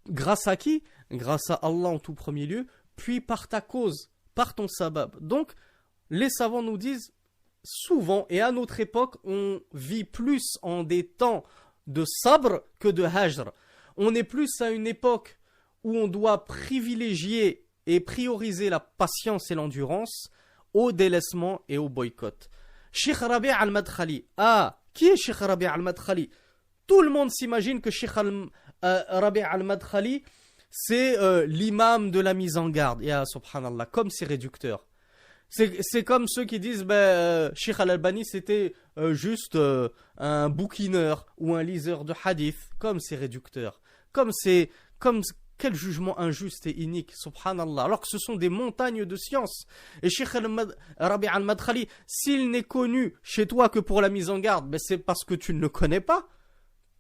Grâce à qui? Grâce à Allah en tout premier lieu, puis par ta cause, par ton sabab. Donc, les savants nous disent, souvent, et à notre époque, on vit plus en des temps de sabr que de hajr. On est plus à une époque où on doit privilégier et prioriser la patience et l'endurance au délaissement et au boycott. Cheikh Rabi' al-Madkhali. Ah, qui est Cheikh Rabi' al-Madkhali? Tout le monde s'imagine que Cheikh Rabi' al-Madkhali, c'est l'imam de la mise en garde. Ya subhanallah, comme c'est réducteur. C'est comme ceux qui disent Cheikh Al-Albani c'était juste un bouquineur ou un liseur de hadith. Comme c'est réducteur. Quel jugement injuste et inique, subhanallah. Alors que ce sont des montagnes de science. Et Cheikh Rabi' al-Madkhali, s'il n'est connu chez toi que pour la mise en garde, c'est parce que tu ne le connais pas.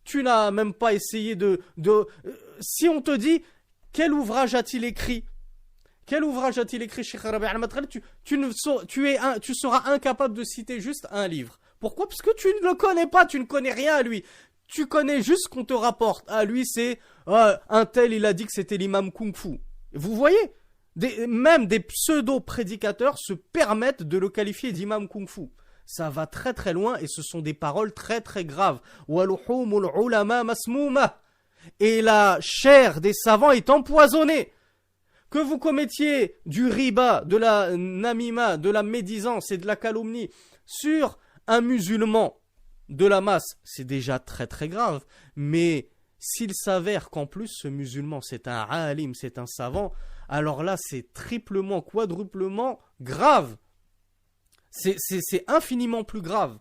Tu n'as même pas essayé si on te dit, quel ouvrage a-t-il écrit? Quel ouvrage a-t-il écrit, Cheikh Rabi' al-Madkhali? Tu seras incapable de citer juste un livre. Pourquoi? Parce que tu ne le connais pas, tu ne connais rien à lui. Tu connais juste ce qu'on te rapporte. Ah, lui, c'est un tel, il a dit que c'était l'imam Kung Fu. Vous voyez? Même des pseudo-prédicateurs se permettent de le qualifier d'imam Kung Fu. Ça va très très loin et ce sont des paroles très très graves. Et la chair des savants est empoisonnée. Que vous commettiez du riba, de la namima, de la médisance et de la calomnie sur un musulman de la masse, c'est déjà très très grave. Mais s'il s'avère qu'en plus ce musulman c'est un alim, c'est un savant, alors là c'est triplement, quadruplement grave. C'est infiniment plus grave.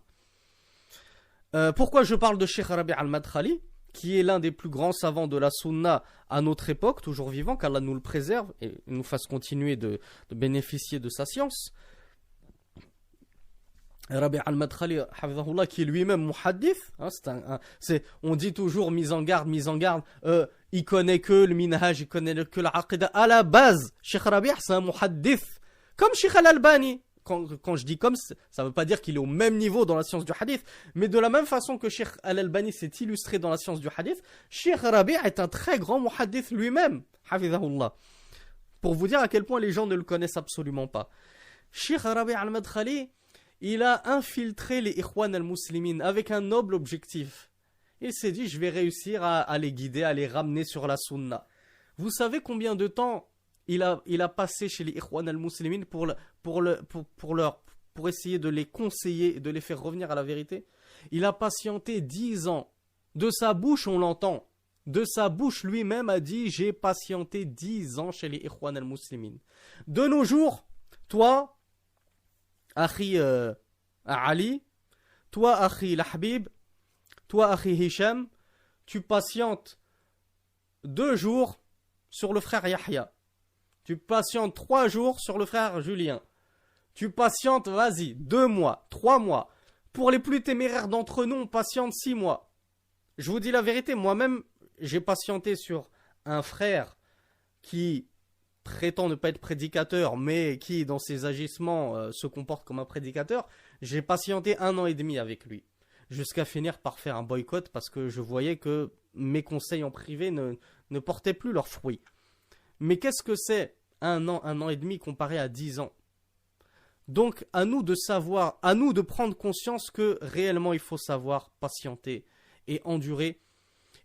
Pourquoi je parle de Cheikh Rabi' al-Madkhali, qui est l'un des plus grands savants de la sunna à notre époque, toujours vivant, qu'Allah nous le préserve et nous fasse continuer de bénéficier de sa science. Rabi' al-Madkhali, hafidhahullah, qui est lui-même muhaddith, hein, on dit toujours mise en garde, il connaît que le minhaj, il connaît que l'aqida. À la base, Cheikh Rabi' c'est un muhaddith, comme Cheikh al-Albani. Quand je dis comme, ça ne veut pas dire qu'il est au même niveau dans la science du hadith, mais de la même façon que Cheikh Al-Albani s'est illustré dans la science du hadith, Cheikh Rabi' est un très grand muhaddith lui-même, hafidhahullah. Pour vous dire à quel point les gens ne le connaissent absolument pas. Cheikh Rabi' al-Madkhali, il a infiltré les Ikhwan al-Muslimin avec un noble objectif. Il s'est dit, je vais réussir à les guider, à les ramener sur la sunna. Vous savez combien de temps il a passé chez les Ikhwan al-Muslimin pour essayer de les conseiller et de les faire revenir à la vérité? Il a patienté 10 ans. De sa bouche, on l'entend. De sa bouche, lui-même a dit, j'ai patienté 10 ans chez les Ikhwan al-Muslimin. De nos jours, toi, Akhi Ali, toi, Akhi Lahbib, toi, Akhi Hisham, tu patientes 2 jours sur le frère Yahya. Tu patientes 3 jours sur le frère Julien. Tu patientes, vas-y, 2 mois, 3 mois. Pour les plus téméraires d'entre nous, on patiente 6 mois. Je vous dis la vérité, moi-même, j'ai patienté sur un frère qui prétend ne pas être prédicateur, mais qui, dans ses agissements, se comporte comme un prédicateur, j'ai patienté 1 an et demi avec lui. Jusqu'à finir par faire un boycott parce que je voyais que mes conseils en privé ne portaient plus leurs fruits. Mais qu'est-ce que c'est 1 an et demi comparé à 10 ans? Donc, à nous de savoir, à nous de prendre conscience que réellement il faut savoir patienter et endurer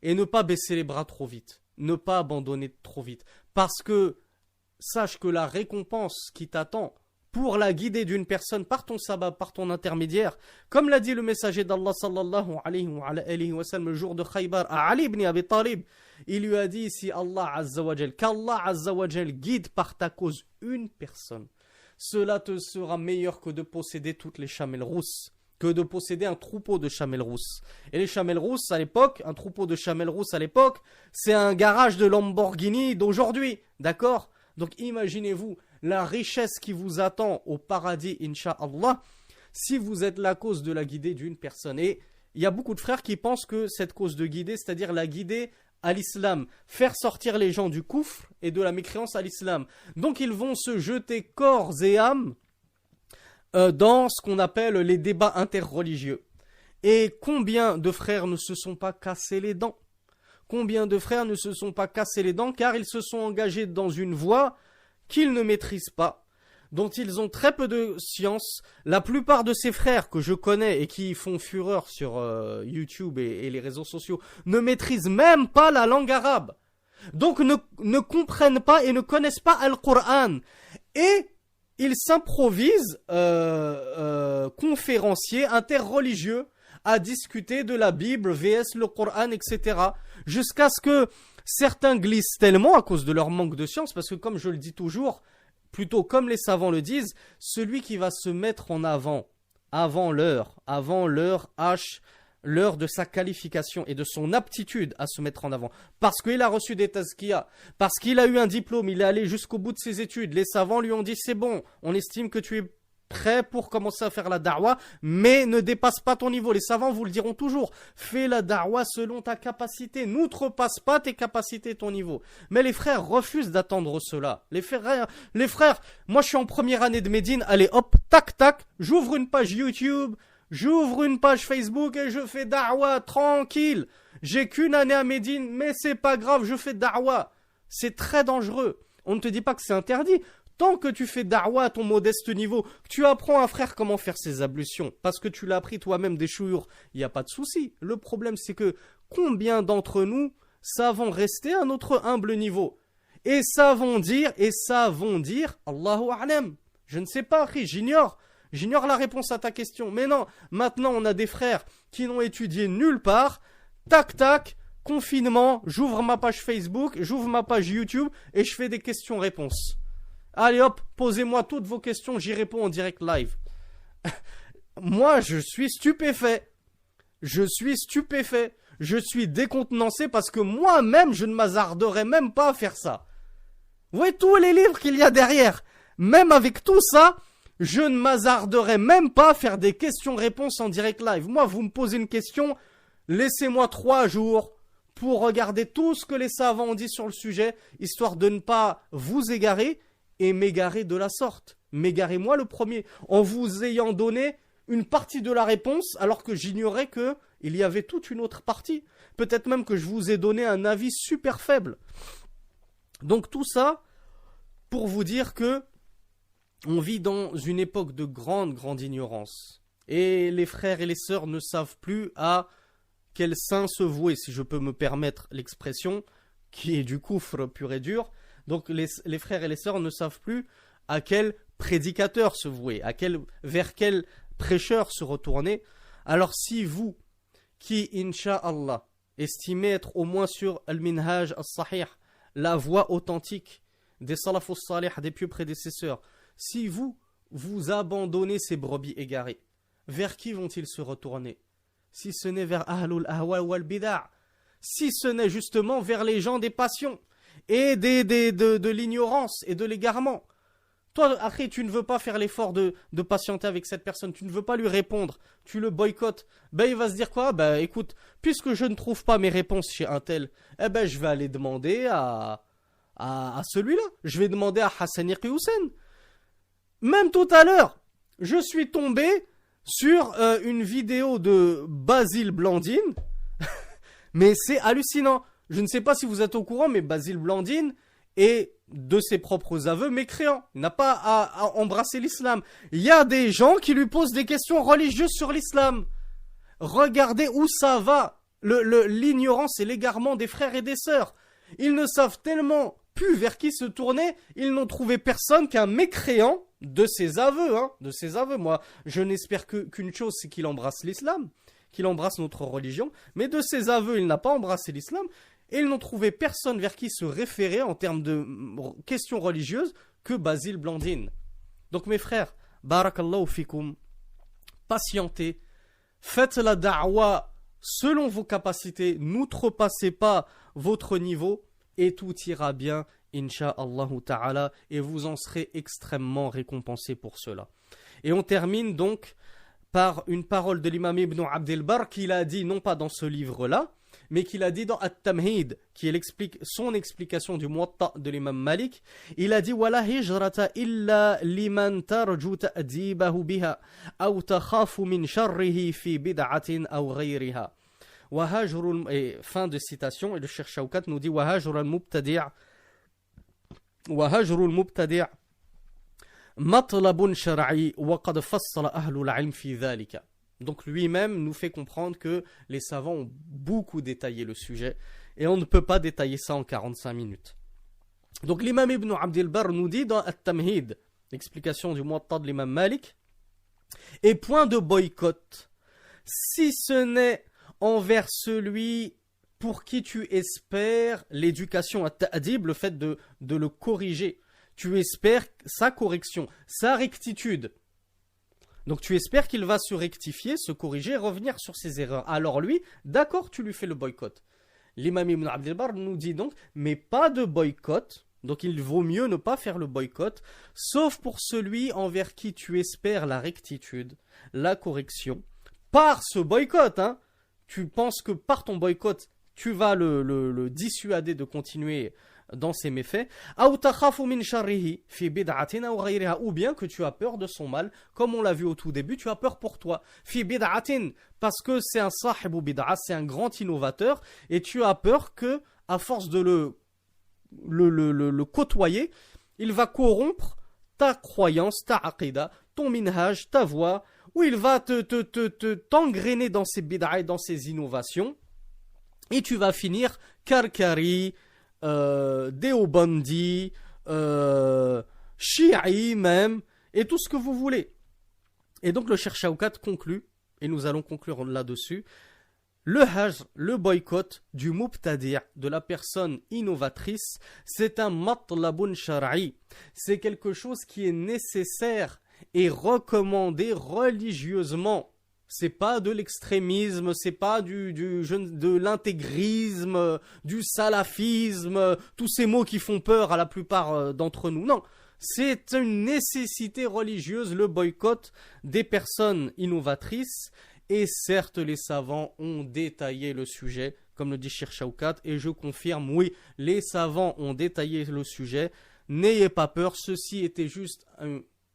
et ne pas baisser les bras trop vite, ne pas abandonner trop vite. Parce que sache que la récompense qui t'attend pour la guider d'une personne par ton sabbat, par ton intermédiaire, comme l'a dit le messager d'Allah sallallahu alayhi wa sallam le jour de Khaybar à Ali ibn Abi Talib, il lui a dit si Allah azza wa jal, qu'Allah azza wa jal guide par ta cause une personne, cela te sera meilleur que de posséder toutes les chamelles rousses, que de posséder un troupeau de chamelles rousses. Et les chamelles rousses à l'époque, un troupeau de chamelles rousses à l'époque, c'est un garage de Lamborghini d'aujourd'hui, d'accord? Donc imaginez-vous la richesse qui vous attend au paradis, Inch'Allah, si vous êtes la cause de la guidée d'une personne. Et il y a beaucoup de frères qui pensent que cette cause de guider, c'est-à-dire la guider à l'islam, faire sortir les gens du koufr et de la mécréance à l'islam. Donc ils vont se jeter corps et âme dans ce qu'on appelle les débats interreligieux. Et combien de frères ne se sont pas cassés les dents? Combien de frères ne se sont pas cassés les dents car ils se sont engagés dans une voie qu'ils ne maîtrisent pas, dont ils ont très peu de science. La plupart de ces frères que je connais et qui font fureur sur YouTube et les réseaux sociaux ne maîtrisent même pas la langue arabe. Donc ne comprennent pas et ne connaissent pas Al-Qur'an. Et ils s'improvisent conférenciers interreligieux à discuter de la Bible, vs le Coran, etc. Jusqu'à ce que certains glissent tellement à cause de leur manque de science, parce que comme je le dis toujours, plutôt comme les savants le disent, celui qui va se mettre en avant l'heure de sa qualification et de son aptitude à se mettre en avant, parce qu'il a reçu des tazkiyas, parce qu'il a eu un diplôme, il est allé jusqu'au bout de ses études, les savants lui ont dit c'est bon, on estime que tu es prêt pour commencer à faire la da'wa, mais ne dépasse pas ton niveau. Les savants vous le diront toujours, fais la da'wa selon ta capacité, n'outrepasse pas tes capacités, ton niveau. Mais les frères refusent d'attendre cela. Les frères, moi je suis en première année de Médine, allez hop, tac tac, j'ouvre une page YouTube, j'ouvre une page Facebook et je fais da'wa tranquille. J'ai qu'une année à Médine, mais c'est pas grave, je fais da'wa. C'est très dangereux. On ne te dit pas que c'est interdit. Tant que tu fais da'wa à ton modeste niveau, que tu apprends à un frère comment faire ses ablutions, parce que tu l'as appris toi-même des chouyours, il n'y a pas de souci. Le problème c'est que combien d'entre nous savons rester à notre humble niveau et savons dire, Allahu a'lam. Je ne sais pas, j'ignore la réponse à ta question. Mais non, maintenant on a des frères qui n'ont étudié nulle part, tac tac, confinement, j'ouvre ma page Facebook, j'ouvre ma page YouTube et je fais des questions-réponses. Allez hop, posez-moi toutes vos questions, j'y réponds en direct live. Moi, je suis stupéfait. Je suis décontenancé parce que moi-même, je ne m'hasarderais même pas à faire ça. Vous voyez tous les livres qu'il y a derrière. Même avec tout ça, je ne m'hasarderais même pas à faire des questions-réponses en direct live. Moi, vous me posez une question, laissez-moi 3 jours pour regarder tout ce que les savants ont dit sur le sujet, histoire de ne pas vous égarer et m'égarer de la sorte. M'égarer moi le premier, en vous ayant donné une partie de la réponse, alors que j'ignorais qu'il y avait toute une autre partie. Peut-être même que je vous ai donné un avis super faible. Donc tout ça, pour vous dire que on vit dans une époque de grande ignorance. Et les frères et les sœurs ne savent plus à quel saint se vouer, si je peux me permettre l'expression, qui est du koufr pur et dur. Donc les frères et les sœurs ne savent plus à quel prédicateur se vouer, vers quel prêcheur se retourner. Alors si vous, qui incha'Allah, estimez être au moins sur al-minhaj as-sahih, la voie authentique des salafus salih, des pieux prédécesseurs, si vous abandonnez ces brebis égarées, vers qui vont-ils se retourner? Si ce n'est vers ahlul ahwa wal bid'a, si ce n'est justement vers les gens des passions et de l'ignorance et de l'égarement. Toi, après, tu ne veux pas faire l'effort de patienter avec cette personne, tu ne veux pas lui répondre, tu le boycottes. Ben, il va se dire quoi? Ben, écoute, puisque je ne trouve pas mes réponses chez un tel, eh ben, je vais aller demander à à celui-là. Je vais demander à Hassani Hussein. Même tout à l'heure, je suis tombé sur une vidéo de Basile Blandine. Mais c'est hallucinant. Je ne sais pas si vous êtes au courant, mais Basile Blandine est de ses propres aveux mécréant. Il n'a pas à embrasser l'islam. Il y a des gens qui lui posent des questions religieuses sur l'islam. Regardez où ça va. L'ignorance et l'égarement des frères et des sœurs. Ils ne savent tellement plus vers qui se tourner. Ils n'ont trouvé personne qu'un mécréant de ses aveux. De ses aveux. Moi, je n'espère qu'une chose, c'est qu'il embrasse l'islam, qu'il embrasse notre religion. Mais de ses aveux, il n'a pas embrassé l'islam. Et ils n'ont trouvé personne vers qui se référer en termes de questions religieuses que Basile Blandine. Donc mes frères, barakallahu fikum, patientez, faites la da'wa selon vos capacités, n'outrepassez pas votre niveau et tout ira bien, insha'Allah ta'ala, et vous en serez extrêmement récompensés pour cela. Et on termine donc par une parole de l'imam Ibn Abd al-Barr qu'il a dit, non pas dans ce livre-là, mais qu'il a dit dans At-Tamhid, qui est son explication du Muwatta de l'imam Malik. Il a dit Wala hijrata illa liman tarju ta'dibahu biha aw takhafu min sharrihi fi bid'atin aw ghayriha. Et fin de citation, et le Cheikh Shawkat nous dit Wahajrul mubtadi' matlabun shar'i wa qad fassala ahlul ilm fi dhalika. Donc lui-même nous fait comprendre que les savants ont beaucoup détaillé le sujet et on ne peut pas détailler ça en 45 minutes. Donc l'imam Ibn Abd al-Barr nous dit dans At-Tamhid, l'explication du Muwatta de l'imam Malik, et point de boycott, si ce n'est envers celui pour qui tu espères l'éducation à ta'dib, le fait de le corriger. Tu espères sa correction, sa rectitude. Donc tu espères qu'il va se rectifier, se corriger, revenir sur ses erreurs. Alors lui, d'accord, tu lui fais le boycott. L'imam Ibn Abd al-Barr nous dit donc, mais pas de boycott. Donc il vaut mieux ne pas faire le boycott, sauf pour celui envers qui tu espères la rectitude, la correction. Par ce boycott, tu penses que par ton boycott, tu vas le dissuader de continuer dans ses méfaits, ou bien que tu as peur de son mal, comme on l'a vu au tout début, tu as peur pour toi, parce que c'est un sahibu bid'a, c'est un grand innovateur, et tu as peur que, à force de le côtoyer, il va corrompre ta croyance, ta aqida, ton minhaj, ta voix, où il va t'engrainer dans ses bid'a et dans ses innovations, et tu vas finir karkari, Déobandi, Shi'i même, et tout ce que vous voulez. Et donc le Cheikh Shawkat conclut, et nous allons conclure là-dessus, le hajr, le boycott du mubtadi', de la personne innovatrice, c'est un matlabun shar'i. C'est quelque chose qui est nécessaire et recommandé religieusement. C'est pas de l'extrémisme, c'est pas de l'intégrisme, du salafisme, tous ces mots qui font peur à la plupart d'entre nous. Non, c'est une nécessité religieuse, le boycott des personnes innovatrices. Et certes, les savants ont détaillé le sujet, comme le dit Cheikh Shawkat, et je confirme, oui, les savants ont détaillé le sujet. N'ayez pas peur, ceci était juste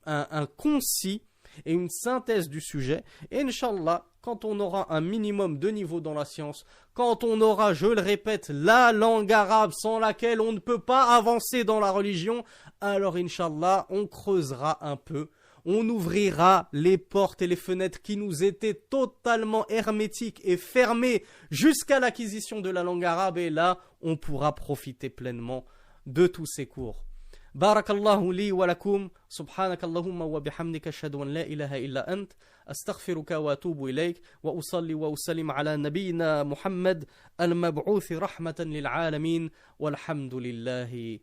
un concis et une synthèse du sujet. Et Inch'Allah, quand on aura un minimum de niveau dans la science, quand on aura, je le répète, la langue arabe sans laquelle on ne peut pas avancer dans la religion, alors Inch'Allah, on creusera un peu. On ouvrira les portes et les fenêtres qui nous étaient totalement hermétiques et fermées jusqu'à l'acquisition de la langue arabe. Et là, on pourra profiter pleinement de tous ces cours. بارك الله لي ولكم سبحانك اللهم وبحمدك أشهد أن لا إله إلا أنت أستغفرك وأتوب إليك وأصلي وأسلم على نبينا محمد المبعوث رحمة للعالمين والحمد لله